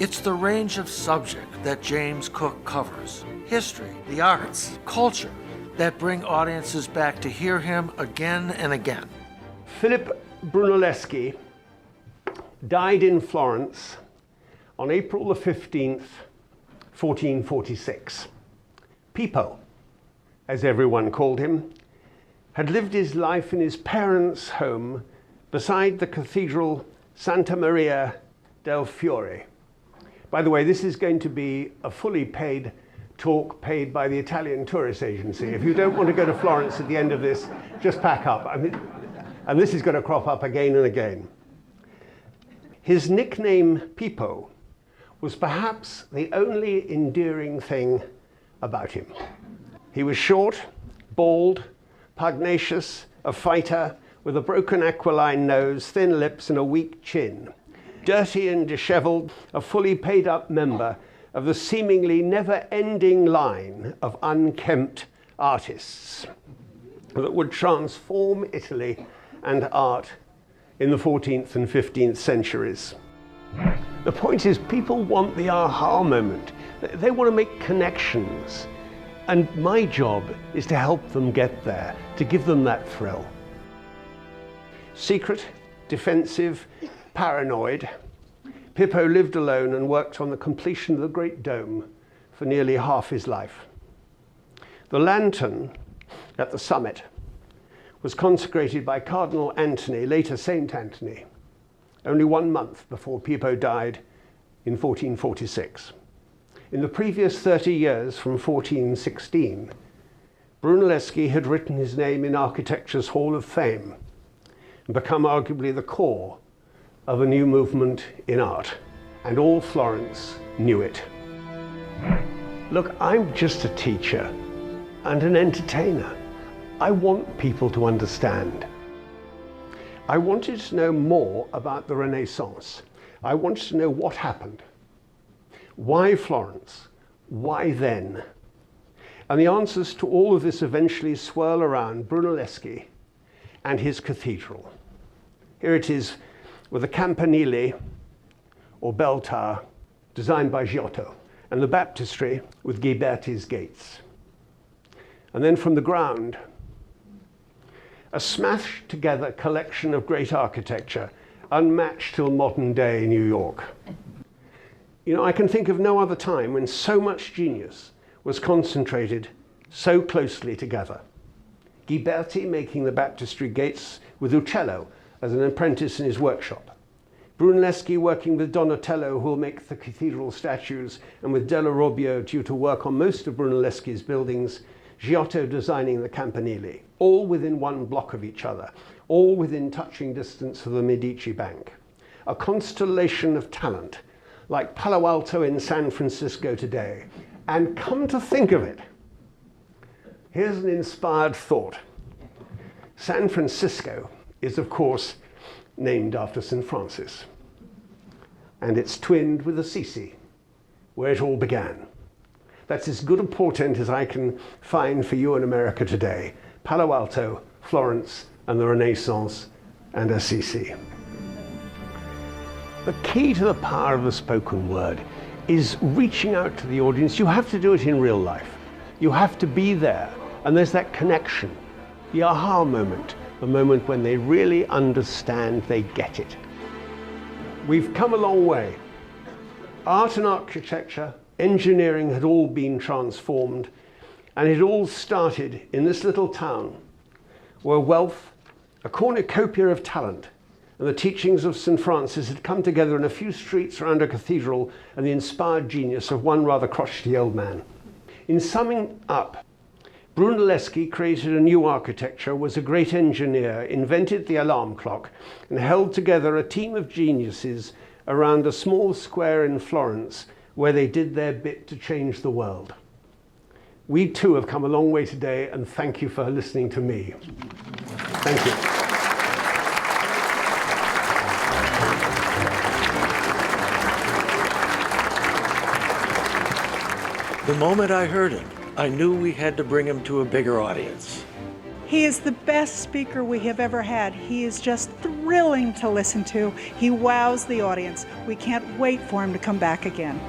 It's the range of subject that James Cooke covers, history, the arts, culture, that bring audiences back to hear him again and again. Philip Brunelleschi died in Florence on April the 15th, 1446. Pippo, as everyone called him, had lived his life in his parents' home beside the Cathedral Santa Maria del Fiore. By the way, this is going to be a fully paid talk paid by the Italian tourist agency. If you don't want to go to Florence at the end of this, just pack up. And this is going to crop up again and again. His nickname, Pippo, was perhaps the only endearing thing about him. He was short, bald, pugnacious, a fighter, with a broken aquiline nose, thin lips, and a weak chin. Dirty and disheveled, a fully paid-up member of the seemingly never-ending line of unkempt artists that would transform Italy and art in the 14th and 15th centuries. The point is, people want the aha moment. They want to make connections. And my job is to help them get there, to give them that thrill. Secret, defensive, paranoid, Pippo lived alone and worked on the completion of the Great Dome for nearly half his life. The lantern at the summit was consecrated by Cardinal Anthony, later Saint Anthony, only 1 month before Pippo died in 1446. In the previous 30 years, from 1416, Brunelleschi had written his name in architecture's Hall of Fame and become arguably the core of a new movement in art, and all Florence knew it. Look, I'm just a teacher and an entertainer. I want people to understand. I wanted to know more about the Renaissance. I wanted to know what happened. Why Florence? Why then? And the answers to all of this eventually swirl around Brunelleschi and his cathedral. Here it is with the campanile, or bell tower, designed by Giotto, and the baptistry with Ghiberti's gates. And then from the ground, a smashed together collection of great architecture, unmatched till modern day New York. You know, I can think of no other time when so much genius was concentrated so closely together. Ghiberti making the baptistry gates with Uccello as an apprentice in his workshop. Brunelleschi working with Donatello, who will make the cathedral statues, and with Della Robbio, due to work on most of Brunelleschi's buildings, Giotto designing the campanile, all within 1 block of each other, all within touching distance of the Medici Bank. A constellation of talent, like Palo Alto in San Francisco today. And come to think of it, here's an inspired thought. San Francisco is, of course, named after St. Francis. And it's twinned with Assisi, where it all began. That's as good a portent as I can find for you in America today. Palo Alto, Florence, and the Renaissance, and Assisi. The key to the power of the spoken word is reaching out to the audience. You have to do it in real life. You have to be there, and there's that connection, the aha moment, the moment when they really understand, they get it. We've come a long way. Art and architecture, engineering had all been transformed, and it all started in this little town where wealth, a cornucopia of talent, and the teachings of St. Francis had come together in a few streets around a cathedral and the inspired genius of one rather crotchety old man. In summing up, Brunelleschi created a new architecture, was a great engineer, invented the alarm clock, and held together a team of geniuses around a small square in Florence where they did their bit to change the world. We too have come a long way today, and thank you for listening to me. Thank you. The moment I heard him, I knew we had to bring him to a bigger audience. He is the best speaker we have ever had. He is just thrilling to listen to. He wows the audience. We can't wait for him to come back again.